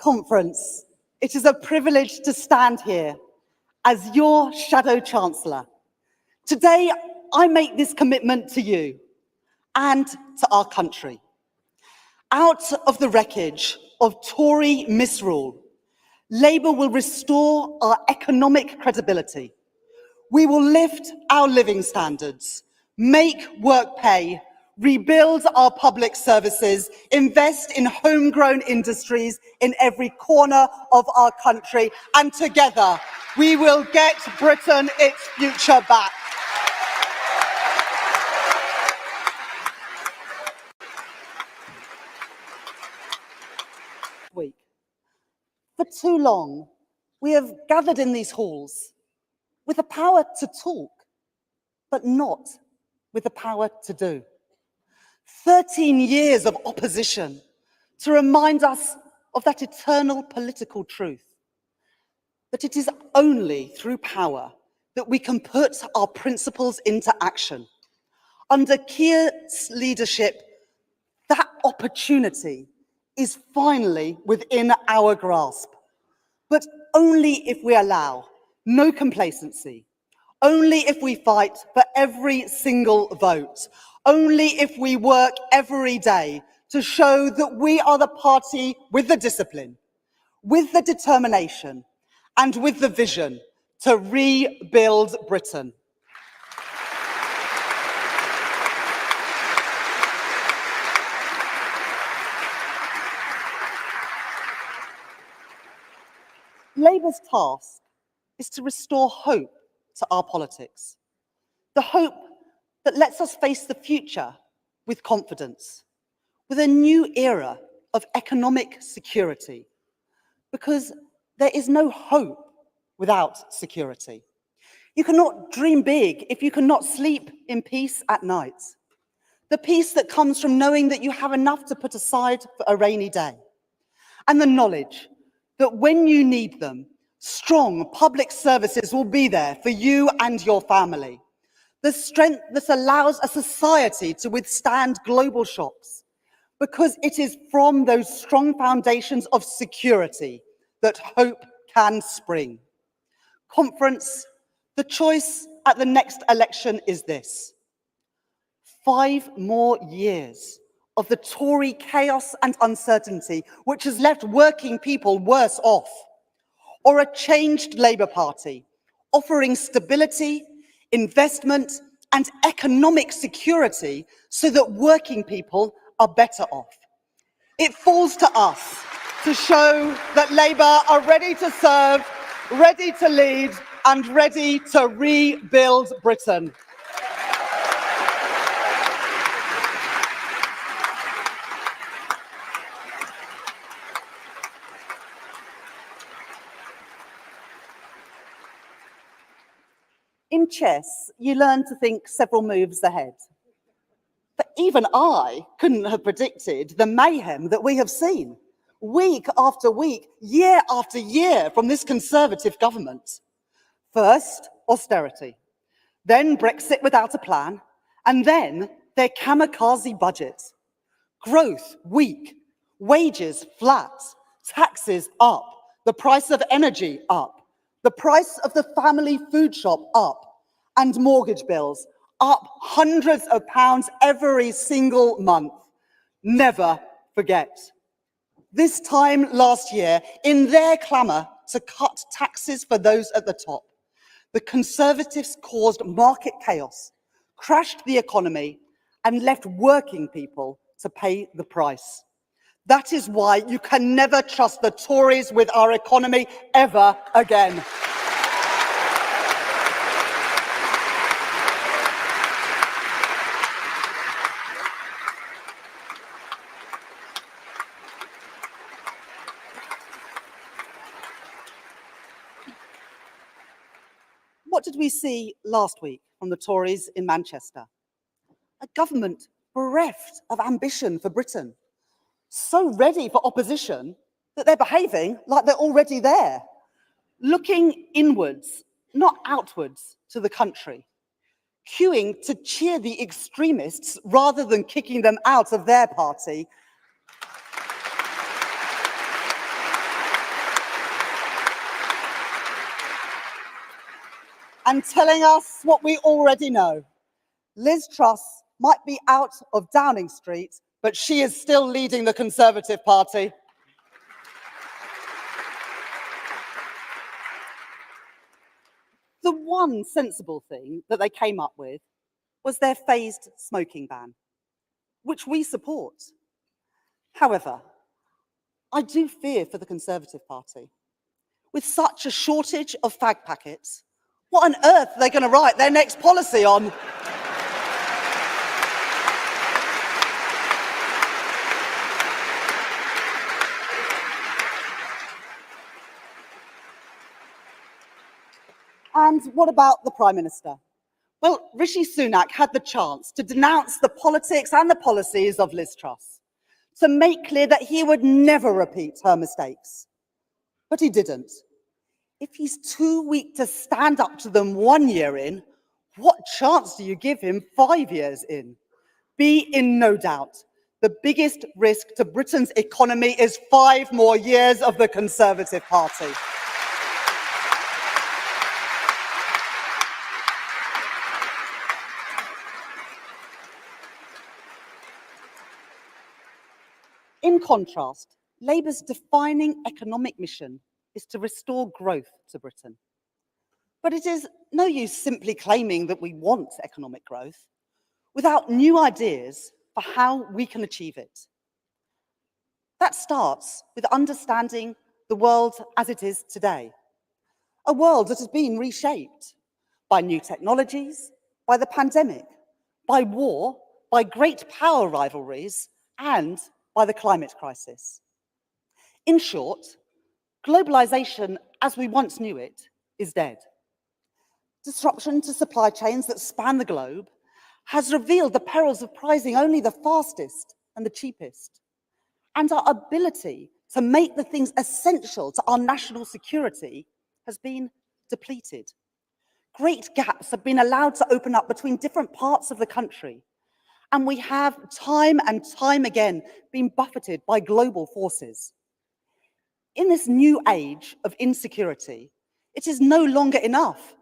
Conference, it is a privilege to stand here as your Shadow Chancellor. Today, I make this commitment to you and to our country. Out of the wreckage of Tory misrule, Labour will restore our economic credibility. We will lift our living standards, make work pay, rebuild our public services, invest in homegrown industries in every corner of our country, and together we will get Britain its future back. Week. For too long, we have gathered in these halls with the power to talk, but not with the power to do. 13 years of opposition to remind us of that eternal political truth, that it is only through power that we can put our principles into action. Under Keir's leadership, that opportunity is finally within our grasp, but only if we allow no complacency, only if we fight for every single vote, only if we work every day to show that we are the party with the discipline, with the determination, and with the vision to rebuild Britain. Labour's task is to restore hope to our politics, the hope that lets us face the future with confidence, with a new era of economic security, because there is no hope without security. You cannot dream big if you cannot sleep in peace at night. The peace that comes from knowing that you have enough to put aside for a rainy day, and the knowledge that when you need them, strong public services will be there for you and your family. The strength that allows a society to withstand global shocks, because it is from those strong foundations of security that hope can spring. Conference, the choice at the next election is this: 5 more years of the Tory chaos and uncertainty, which has left working people worse off, or a changed Labour Party offering stability, investment, and economic security so that working people are better off. It falls to us to show that Labour are ready to serve, ready to lead, and ready to rebuild Britain. In chess, you learn to think several moves ahead. But even I couldn't have predicted the mayhem that we have seen, week after week, year after year, from this Conservative government. First, austerity, then Brexit without a plan, and then their kamikaze budget. Growth weak, wages flat, taxes up, the price of energy up, the price of the family food shop up, and mortgage bills up hundreds of pounds every single month. Never forget. This time last year, in their clamour to cut taxes for those at the top, the Conservatives caused market chaos, crashed the economy, and left working people to pay the price. That is why you can never trust the Tories with our economy ever again. What did we see last week from the Tories in Manchester? A government bereft of ambition for Britain, so ready for opposition that they're behaving like they're already there, looking inwards, not outwards, to the country, queuing to cheer the extremists rather than kicking them out of their party, and telling us what we already know. Liz Truss might be out of Downing Street, but she is still leading the Conservative Party. The one sensible thing that they came up with was their phased smoking ban, which we support. However, I do fear for the Conservative Party. With such a shortage of fag packets, what on earth are they going to write their next policy on? And what about the Prime Minister? Well, Rishi Sunak had the chance to denounce the politics and the policies of Liz Truss, to make clear that he would never repeat her mistakes. But he didn't. If he's too weak to stand up to them 1 year in, what chance do you give him 5 years in? Be in no doubt, the biggest risk to Britain's economy is 5 more years of the Conservative Party. In contrast, Labour's defining economic mission is to restore growth to Britain. But it is no use simply claiming that we want economic growth without new ideas for how we can achieve it. That starts with understanding the world as it is today, a world that has been reshaped by new technologies, by the pandemic, by war, by great power rivalries, and by the climate crisis. In short, globalization as we once knew it is dead. Disruption to supply chains that span the globe has revealed the perils of pricing only the fastest and the cheapest. And our ability to make the things essential to our national security has been depleted. Great gaps have been allowed to open up between different parts of the country, and we have time and time again been buffeted by global forces. In this new age of insecurity, it is no longer enough,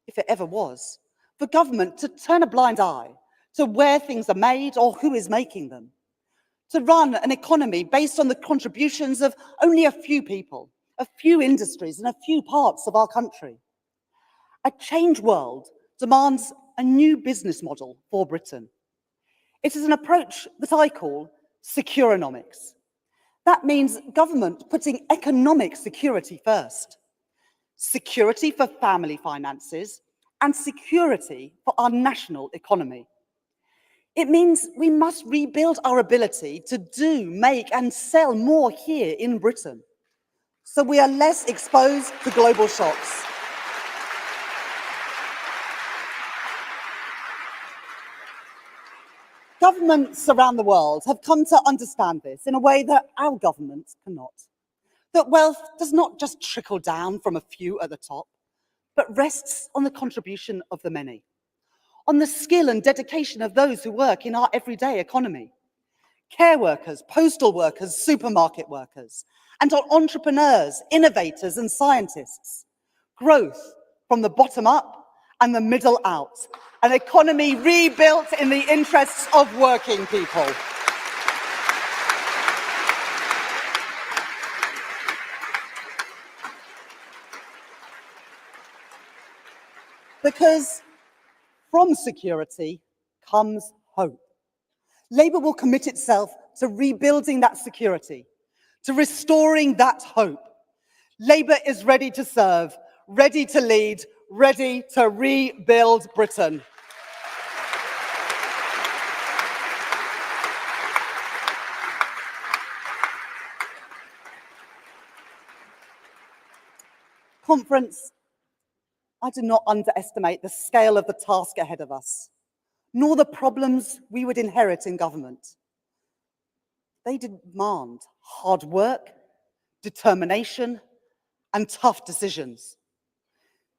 if it ever was, for government to turn a blind eye to where things are made or who is making them, to run an economy based on the contributions of only a few people, a few industries, and a few parts of our country. A changed world demands a new business model for Britain. It is an approach that I call securonomics. That means government putting economic security first, security for family finances, and security for our national economy. It means we must rebuild our ability to do, make, and sell more here in Britain, so we are less exposed to global shocks. Governments around the world have come to understand this in a way that our government cannot. That wealth does not just trickle down from a few at the top, but rests on the contribution of the many, on the skill and dedication of those who work in our everyday economy. Care workers, postal workers, supermarket workers, and on entrepreneurs, innovators, and scientists. Growth from the bottom up and the middle out. An economy rebuilt in the interests of working people. Because from security comes hope. Labour will commit itself to rebuilding that security, to restoring that hope. Labour is ready to serve, ready to lead, ready to rebuild Britain. Conference, I do not underestimate the scale of the task ahead of us, nor the problems we would inherit in government. They demand hard work, determination, and tough decisions.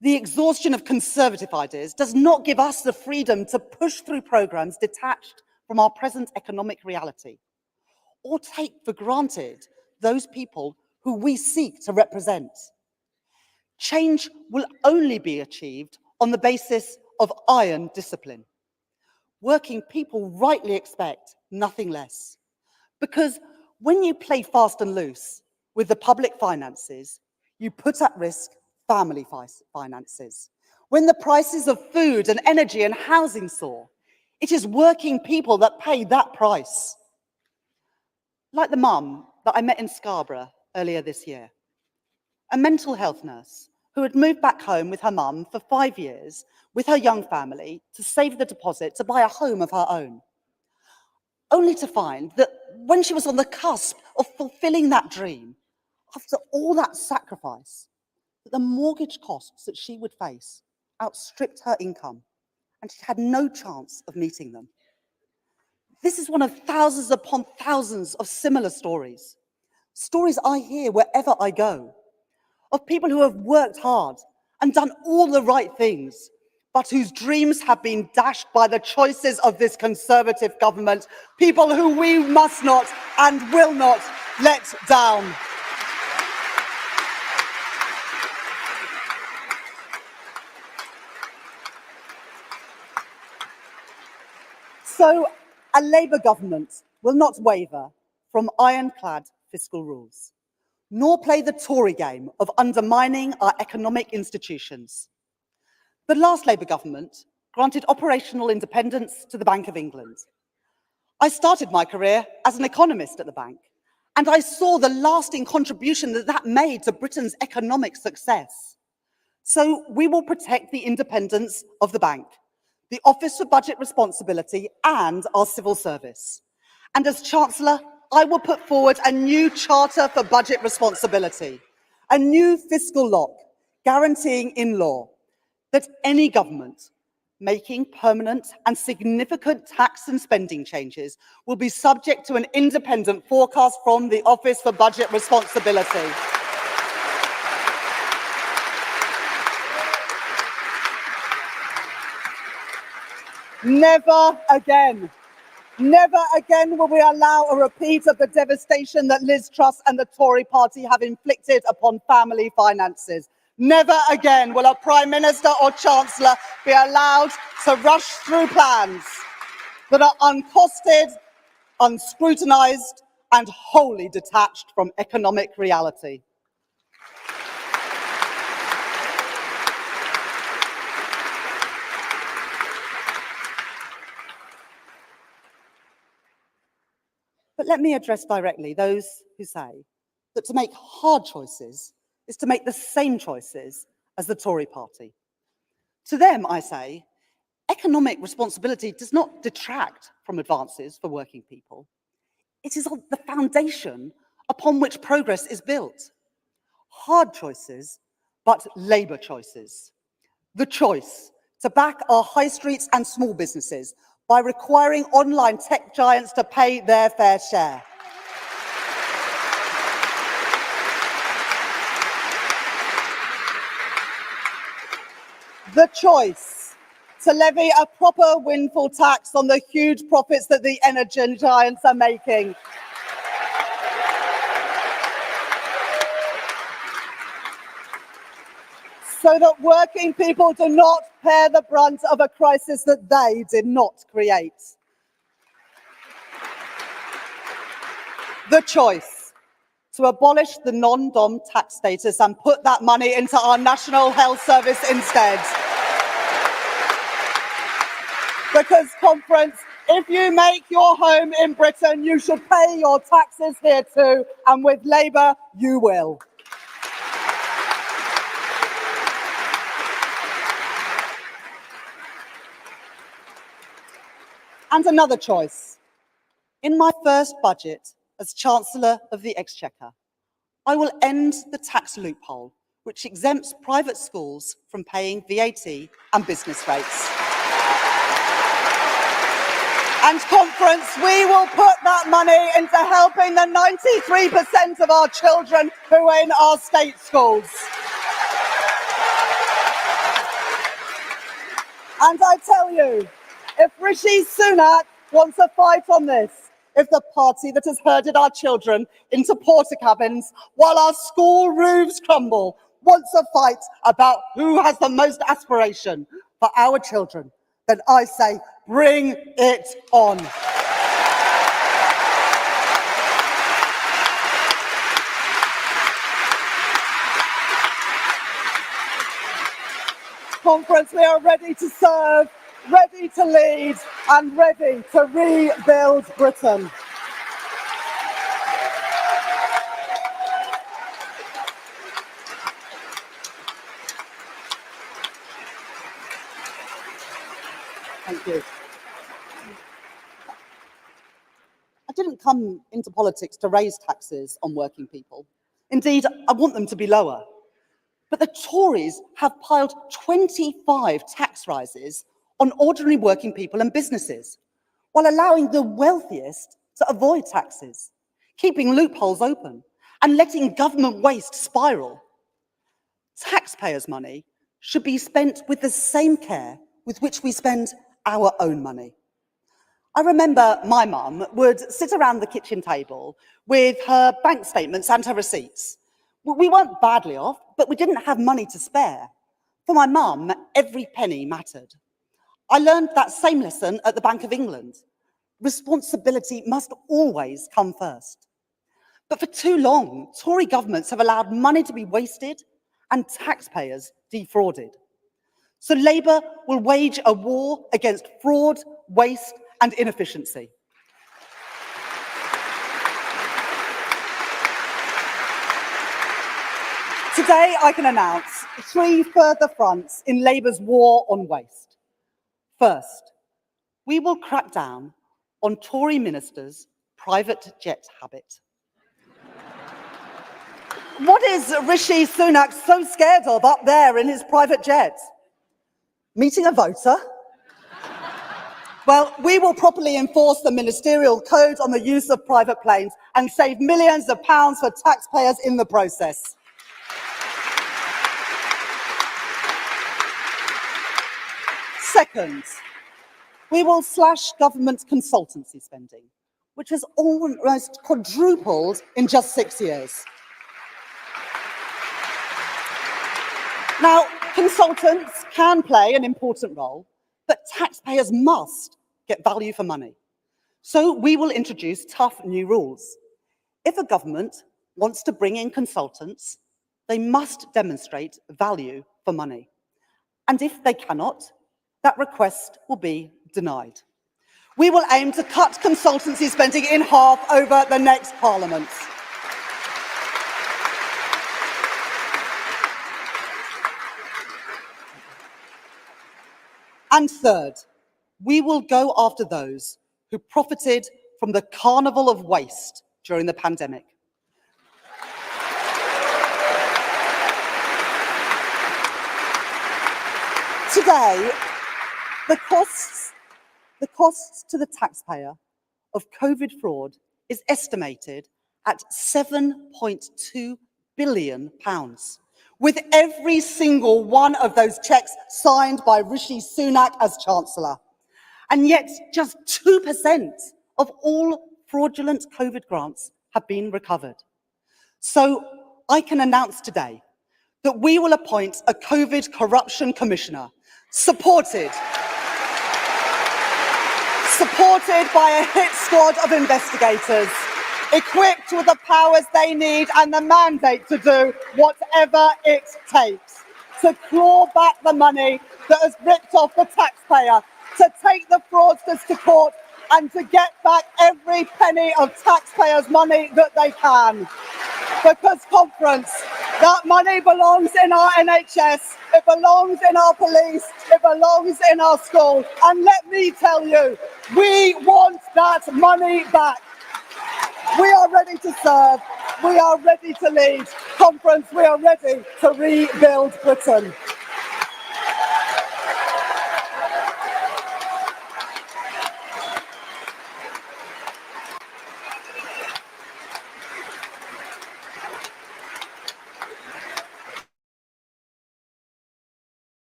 The exhaustion of Conservative ideas does not give us the freedom to push through programmes detached from our present economic reality, or take for granted those people who we seek to represent. Change will only be achieved on the basis of iron discipline. Working people rightly expect nothing less. Because when you play fast and loose with the public finances, you put at risk family finances. When the prices of food and energy and housing soar, it is working people that pay that price. Like the mum that I met in Scarborough earlier this year, a mental health nurse who had moved back home with her mum for 5 years with her young family to save the deposit to buy a home of her own, only to find that when she was on the cusp of fulfilling that dream, after all that sacrifice, that the mortgage costs that she would face outstripped her income, and she had no chance of meeting them. This is one of thousands upon thousands of similar stories. Stories I hear wherever I go, of people who have worked hard and done all the right things, but whose dreams have been dashed by the choices of this Conservative government, people who we must not and will not let down. So a Labour government will not waver from ironclad fiscal rules, nor play the Tory game of undermining our economic institutions. The last Labour government granted operational independence to the Bank of England. I started my career as an economist at the bank, and I saw the lasting contribution that that made to Britain's economic success. So we will protect the independence of the bank, the Office for Budget Responsibility, and our civil service. And as Chancellor, I will put forward a new Charter for Budget Responsibility, a new fiscal lock guaranteeing in law that any government making permanent and significant tax and spending changes will be subject to an independent forecast from the Office for Budget Responsibility. Never again will we allow a repeat of the devastation that Liz Truss and the Tory party have inflicted upon family finances. Never again will a Prime Minister or Chancellor be allowed to rush through plans that are uncosted, unscrutinised, and wholly detached from economic reality. But let me address directly those who say that to make hard choices is to make the same choices as the Tory party. To them, I say, economic responsibility does not detract from advances for working people. It is the foundation upon which progress is built. Hard choices, but Labour choices. The choice to back our high streets and small businesses by requiring online tech giants to pay their fair share. The choice to levy a proper windfall tax on the huge profits that the energy giants are making. So that working people do not bear the brunt of a crisis that they did not create. The choice to abolish the non-dom tax status and put that money into our National Health Service instead. Because, Conference, if you make your home in Britain, you should pay your taxes here too, and with Labour, you will. And another choice. In my first budget as Chancellor of the Exchequer, I will end the tax loophole which exempts private schools from paying VAT and business rates. And, Conference, we will put that money into helping the 93% of our children who are in our state schools. And I tell you, if Rishi Sunak wants a fight on this, if the party that has herded our children into porta cabins while our school roofs crumble wants a fight about who has the most aspiration for our children, then I say, bring it on. Conference, we are ready to serve, ready to lead, and ready to rebuild Britain. Thank you. I didn't come into politics to raise taxes on working people. Indeed, I want them to be lower. But the Tories have piled 25 tax rises on ordinary working people and businesses, while allowing the wealthiest to avoid taxes, keeping loopholes open, and letting government waste spiral. Taxpayers' money should be spent with the same care with which we spend our own money. I remember my mum would sit around the kitchen table with her bank statements and her receipts. We weren't badly off, but we didn't have money to spare. For my mum, every penny mattered. I learned that same lesson at the Bank of England. Responsibility must always come first. But for too long, Tory governments have allowed money to be wasted and taxpayers defrauded. So Labour will wage a war against fraud, waste, and inefficiency. Today, I can announce 3 further fronts in Labour's war on waste. First, we will crack down on Tory ministers' private jet habit. What is Rishi Sunak so scared of up there in his private jet? Meeting a voter? Well, we will properly enforce the ministerial code on the use of private planes and save millions of pounds for taxpayers in the process. Second, we will slash government consultancy spending, which has almost quadrupled in just 6 years. Now, consultants can play an important role, but taxpayers must get value for money. So we will introduce tough new rules. If a government wants to bring in consultants, they must demonstrate value for money. And if they cannot, that request will be denied. We will aim to cut consultancy spending in half over the next Parliament. And third, we will go after those who profited from the carnival of waste during the pandemic. Today, the costs to the taxpayer of COVID fraud is estimated at £7.2 billion, with every single one of those cheques signed by Rishi Sunak as Chancellor. And yet, just 2% of all fraudulent COVID grants have been recovered. So I can announce today that we will appoint a COVID corruption commissioner supported by a hit squad of investigators, equipped with the powers they need and the mandate to do whatever it takes to claw back the money that has ripped off the taxpayer, to take the fraudsters to court and to get back every penny of taxpayers' money that they can. Because, conference, that money belongs in our NHS, it belongs in our police, it belongs in our schools. And let me tell you, we want that money back. We are ready to serve, we are ready to lead. Conference, we are ready to rebuild Britain.